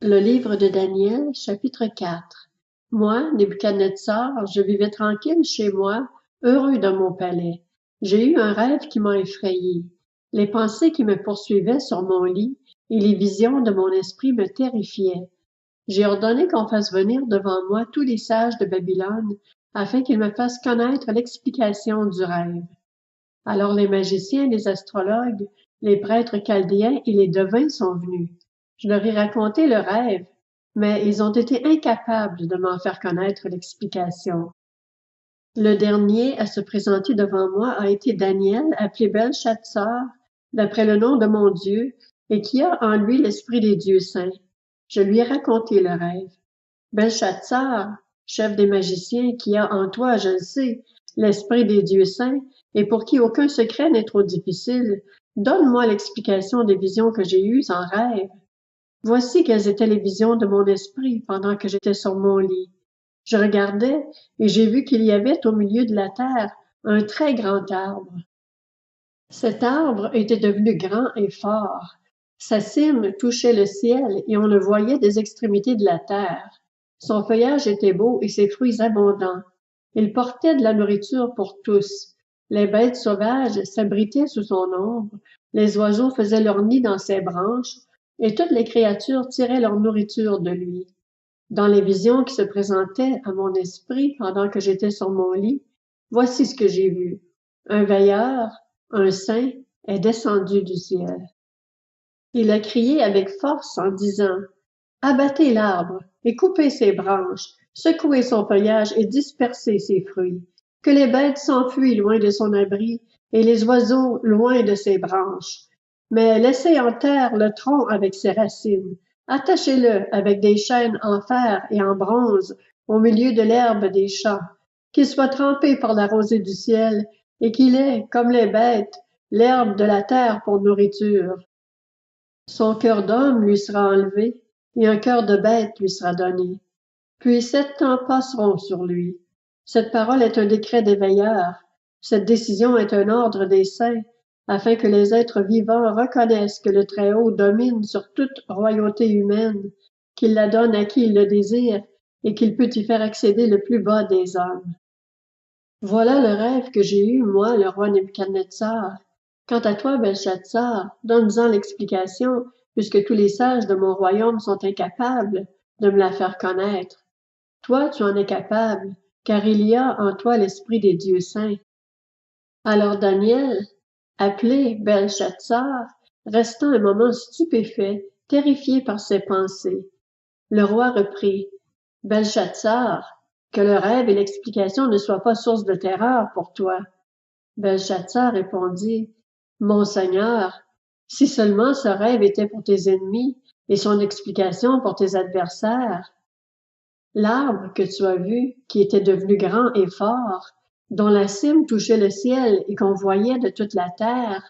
Le livre de Daniel, chapitre 4. Moi, Nebuchadnezzar, je vivais tranquille chez moi, heureux dans mon palais. J'ai eu un rêve qui m'a effrayé. Les pensées qui me poursuivaient sur mon lit et les visions de mon esprit me terrifiaient. J'ai ordonné qu'on fasse venir devant moi tous les sages de Babylone, afin qu'ils me fassent connaître l'explication du rêve. Alors les magiciens, les astrologues, les prêtres chaldéens et les devins sont venus. Je leur ai raconté le rêve, mais ils ont été incapables de m'en faire connaître l'explication. Le dernier à se présenter devant moi a été Daniel, appelé Belshazzar, d'après le nom de mon Dieu, et qui a en lui l'esprit des dieux saints. Je lui ai raconté le rêve. Belshazzar, chef des magiciens, qui a en toi, je le sais, l'esprit des dieux saints, et pour qui aucun secret n'est trop difficile, donne-moi l'explication des visions que j'ai eues en rêve. Voici quelles étaient les visions de mon esprit pendant que j'étais sur mon lit. Je regardais, et j'ai vu qu'il y avait au milieu de la terre un très grand arbre. Cet arbre était devenu grand et fort. Sa cime touchait le ciel et on le voyait des extrémités de la terre. Son feuillage était beau et ses fruits abondants. Il portait de la nourriture pour tous. Les bêtes sauvages s'abritaient sous son ombre, les oiseaux faisaient leur nid dans ses branches, et toutes les créatures tiraient leur nourriture de lui. Dans les visions qui se présentaient à mon esprit pendant que j'étais sur mon lit, voici ce que j'ai vu. Un veilleur, un saint, est descendu du ciel. Il a crié avec force en disant: Abattez l'arbre et coupez ses branches, secouez son feuillage et dispersez ses fruits, que les bêtes s'enfuient loin de son abri et les oiseaux loin de ses branches. Mais laissez en terre le tronc avec ses racines, attachez-le avec des chaînes en fer et en bronze au milieu de l'herbe des champs, qu'il soit trempé par la rosée du ciel et qu'il ait, comme les bêtes, l'herbe de la terre pour nourriture. Son cœur d'homme lui sera enlevé, et un cœur de bête lui sera donné. Puis 7 ans passeront sur lui. Cette parole est un décret des veilleurs. Cette décision est un ordre des saints, afin que les êtres vivants reconnaissent que le Très-Haut domine sur toute royauté humaine, qu'il la donne à qui il le désire, et qu'il peut y faire accéder le plus bas des hommes. Voilà le rêve que j'ai eu, moi, le roi Nebuchadnezzar. Quant à toi, Belshazzar, donne-en l'explication, puisque tous les sages de mon royaume sont incapables de me la faire connaître. Toi, tu en es capable, car il y a en toi l'esprit des dieux saints. Alors Daniel, appelé Belshazzar, resta un moment stupéfait, terrifié par ses pensées. Le roi reprit: Belshazzar, que le rêve et l'explication ne soient pas source de terreur pour toi. Belshazzar répondit: Mon Seigneur, si seulement ce rêve était pour tes ennemis et son explication pour tes adversaires. L'arbre que tu as vu, qui était devenu grand et fort, dont la cime touchait le ciel et qu'on voyait de toute la terre,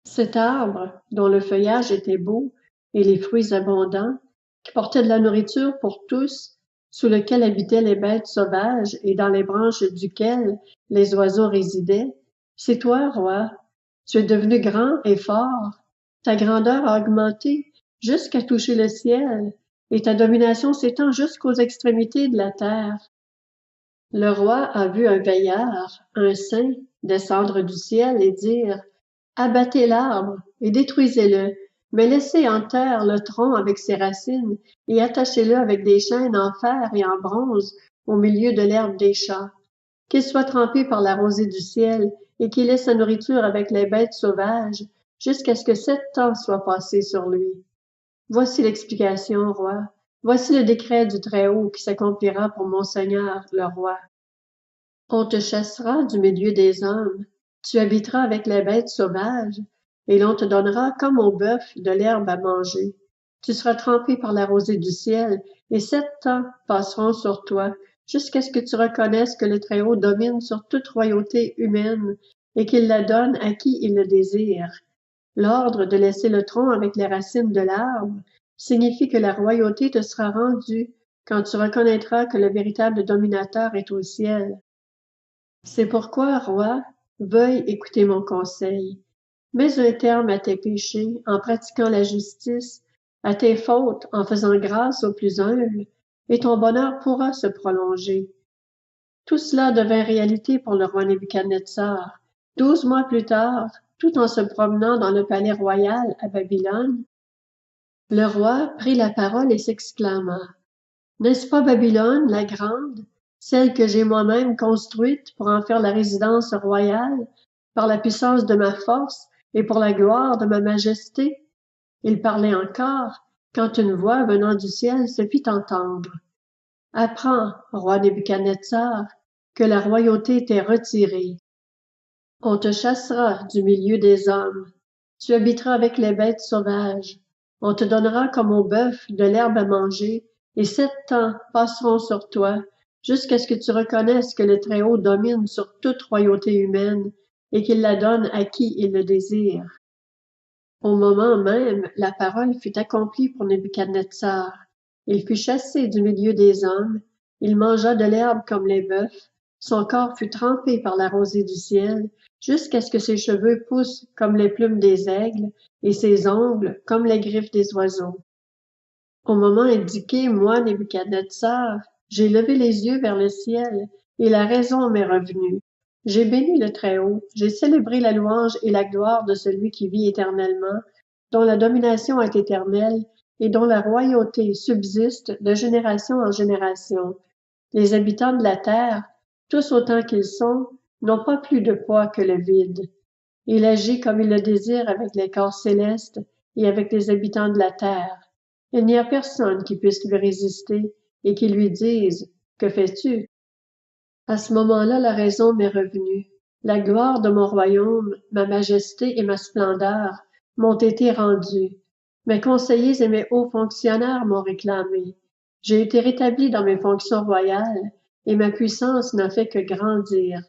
cet arbre, dont le feuillage était beau et les fruits abondants, qui portait de la nourriture pour tous, sous lequel habitaient les bêtes sauvages et dans les branches duquel les oiseaux résidaient, c'est toi, roi. Tu es devenu grand et fort. Ta grandeur a augmenté jusqu'à toucher le ciel, et ta domination s'étend jusqu'aux extrémités de la terre. Le roi a vu un veilleur, un saint, descendre du ciel et dire: Abattez l'arbre et détruisez-le, mais laissez en terre le tronc avec ses racines et attachez-le avec des chaînes en fer et en bronze au milieu de l'herbe des champs. Qu'il soit trempé par la rosée du ciel et qu'il ait sa nourriture avec les bêtes sauvages jusqu'à ce que 7 ans soient passés sur lui. Voici l'explication, roi. Voici le décret du Très-Haut qui s'accomplira pour mon Seigneur, le roi. On te chassera du milieu des hommes, tu habiteras avec les bêtes sauvages, et l'on te donnera comme au bœuf de l'herbe à manger. Tu seras trempé par la rosée du ciel, et 7 ans passeront sur toi, jusqu'à ce que tu reconnaisses que le Très-Haut domine sur toute royauté humaine, et qu'il la donne à qui il le désire. L'ordre de laisser le tronc avec les racines de l'arbre signifie que la royauté te sera rendue quand tu reconnaîtras que le véritable dominateur est au ciel. C'est pourquoi, roi, veuille écouter mon conseil. Mets un terme à tes péchés en pratiquant la justice à tes fautes en faisant grâce aux plus humbles, et ton bonheur pourra se prolonger. Tout cela devint réalité pour le roi Nebuchadnezzar. 12 mois plus tard, tout en se promenant dans le palais royal à Babylone, le roi prit la parole et s'exclama: N'est-ce pas Babylone, la grande, celle que j'ai moi-même construite pour en faire la résidence royale, par la puissance de ma force et pour la gloire de ma majesté? Il parlait encore, quand une voix venant du ciel se fit entendre. Apprends, roi Nebuchadnezzar, que la royauté t'est retirée. On te chassera du milieu des hommes. Tu habiteras avec les bêtes sauvages. On te donnera comme au bœuf de l'herbe à manger, et 7 ans passeront sur toi, jusqu'à ce que tu reconnaisses que le Très-Haut domine sur toute royauté humaine, et qu'il la donne à qui il le désire. Au moment même, la parole fut accomplie pour Nebuchadnezzar. Il fut chassé du milieu des hommes, il mangea de l'herbe comme les bœufs, son corps fut trempé par la rosée du ciel, jusqu'à ce que ses cheveux poussent comme les plumes des aigles, et ses ongles comme les griffes des oiseaux. Au moment indiqué, moi, Nebuchadnezzar, j'ai levé les yeux vers le ciel, et la raison m'est revenue. J'ai béni le Très-Haut, j'ai célébré la louange et la gloire de celui qui vit éternellement, dont la domination est éternelle et dont la royauté subsiste de génération en génération. Les habitants de la terre, tous autant qu'ils sont, n'ont pas plus de poids que le vide. Il agit comme il le désire avec les corps célestes et avec les habitants de la terre. Il n'y a personne qui puisse lui résister et qui lui dise: Que fais-tu? À ce moment-là, la raison m'est revenue. La gloire de mon royaume, ma majesté et ma splendeur m'ont été rendues. Mes conseillers et mes hauts fonctionnaires m'ont réclamé. J'ai été rétabli dans mes fonctions royales et ma puissance n'a fait que grandir.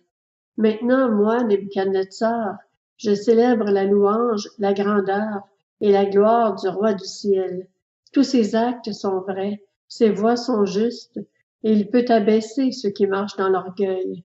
Maintenant, moi, Nebuchadnezzar, je célèbre la louange, la grandeur et la gloire du roi du ciel. Tous ses actes sont vrais, ses voies sont justes, et il peut abaisser ceux qui marchent dans l'orgueil.